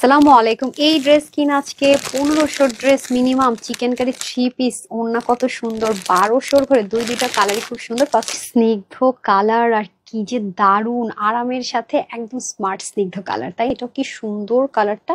আসসালামু আলাইকুম। এই ড্রেস কিনা আজকে 1500 dress minimum, chicken curry 3 piece, ওড়না কত সুন্দর, 1200 করে দুইটা কালারই খুব সুন্দর। ফার্স্ট স্নিগ্ধ কালার, আর কি যে দারুণ আরামের সাথে একদম স্মার্ট স্নিগ্ধ কালার, তাই এটা কি সুন্দর কালারটা,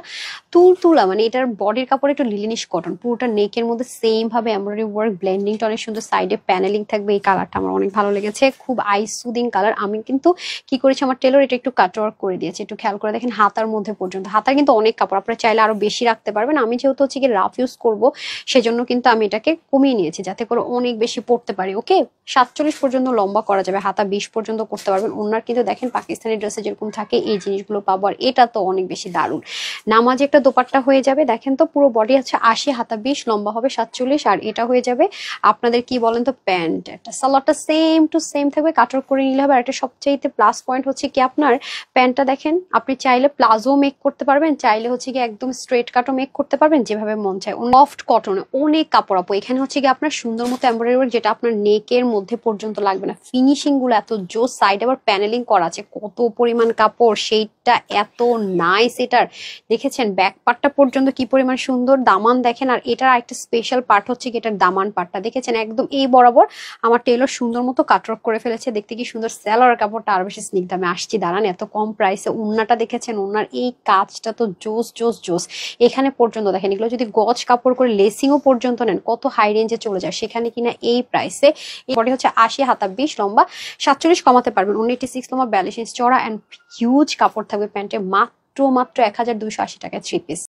তুলতুলা। মানে এটার বডির কাপড় একটু লিলিনিশ কটন, পুরোটা নেকের মধ্যে সেম ভাবে এমব্রয়ডারি ওয়ার্ক, ব্লেন্ডিংটা অনেক সুন্দর, সাইডে প্যানেলিং থাকবে। এই কালারটা আমার অনেক ভালো লেগেছে, খুব আইস সুদিং কালার। আমি কিন্তু কি করেছি, আমার টেলর এটা একটু কাট ওয়ার্ক করে দিয়েছে, একটু খেয়াল করে দেখেন হাতার মধ্যে পর্যন্ত। হাতার কিন্তু অনেক কাপড়, আপনারা চাইলে আরো বেশি রাখতে পারবেন। আমি যেহেতু হচ্ছে কি রাফ ইউজ করবো, সেজন্য কিন্তু আমি এটাকে কমিয়ে নিয়েছি যাতে করে অনেক বেশি পড়তে পারি। ওকে, 47 পর্যন্ত লম্বা করা যাবে, হাতা 20 পর্যন্ত করতে পারবেন। ওনার কিন্তু দেখেন পাকিস্তানি ড্রেসে যেরকম থাকে এই জিনিসগুলো পাবো, আর এটা তো অনেক বেশি দারুণ। নামাজ একটা দোপাট্টা হয়ে যাবে, দেখেন তো পুরো বডি আছে 80, হাতা 20, লম্বা হবে 47, আর এটা হয়ে যাবে আপনাদের কি বলেন তো প্যান্ট। একটা সালোয়ারটা সেম টু সেম থাকবে, কাটর করে নিলে হবে। আর একটা সবচাইতে প্লাস পয়েন্ট হচ্ছে কি, আপনার প্যান্টটা দেখেন, আপনি চাইলে প্লাজো মেক করতে পারবেন, চাইলে হচ্ছে কি একদম স্ট্রেট কাটও মেক করতে পারবেন, যেভাবে মন চায়। সফট কটনে অনেক কাপড় আপু। এখানে হচ্ছে কি আপনার সুন্দর মতো এমব্রয়ডারি ওয়ার্ক, যেটা আপনার নেকের মধ্যে পর্যন্ত লাগবে না। ফিনিশিং গুলো এত জোস, সাইড আবার প্যানেলিং করা আছে, কত পরিমাণ কাপড়, সেইটা এত নাইস। এটার দেখেছেন ব্যাক পার্টটা পর্যন্ত কি পরিমাণ সুন্দর, দামান দেখেন। আর এটার একটা স্পেশাল পার্ট হচ্ছে কি, এটার দামান পার্টটা দেখেছেন একদম এই বরাবর আমার টেলর সুন্দর মতো কাটওয়ার্ক করে ফেলেছে। দেখতে কি সুন্দর, স্যালোয়ার কাপড়টা আর বেশি স্নিগ্ধ। আমি আসছি দাঁড়ান, এত কম প্রাইসে। ওন্নাটা দেখেছেন, ওন্নার এই কাজটা তো জোস জোস জোস। এখানে পর্যন্ত দেখেন, এগুলো যদি গজ কাপড় করে লেসিংও পর্যন্ত নেন কত হাই রেঞ্জে চলে যায়, সেখানে কিনা এই প্রাইসে। এরপরে হচ্ছে 80, হাতা 20, লম্বা 47, কমাতে পারবেন। 186 লম্বা, 42 ইঞ্চ চড়া, অ্যান্ড হিউজ কাপড় থাকবে প্যান্টে। মাত্র 1280 টাকায় 3 পিস।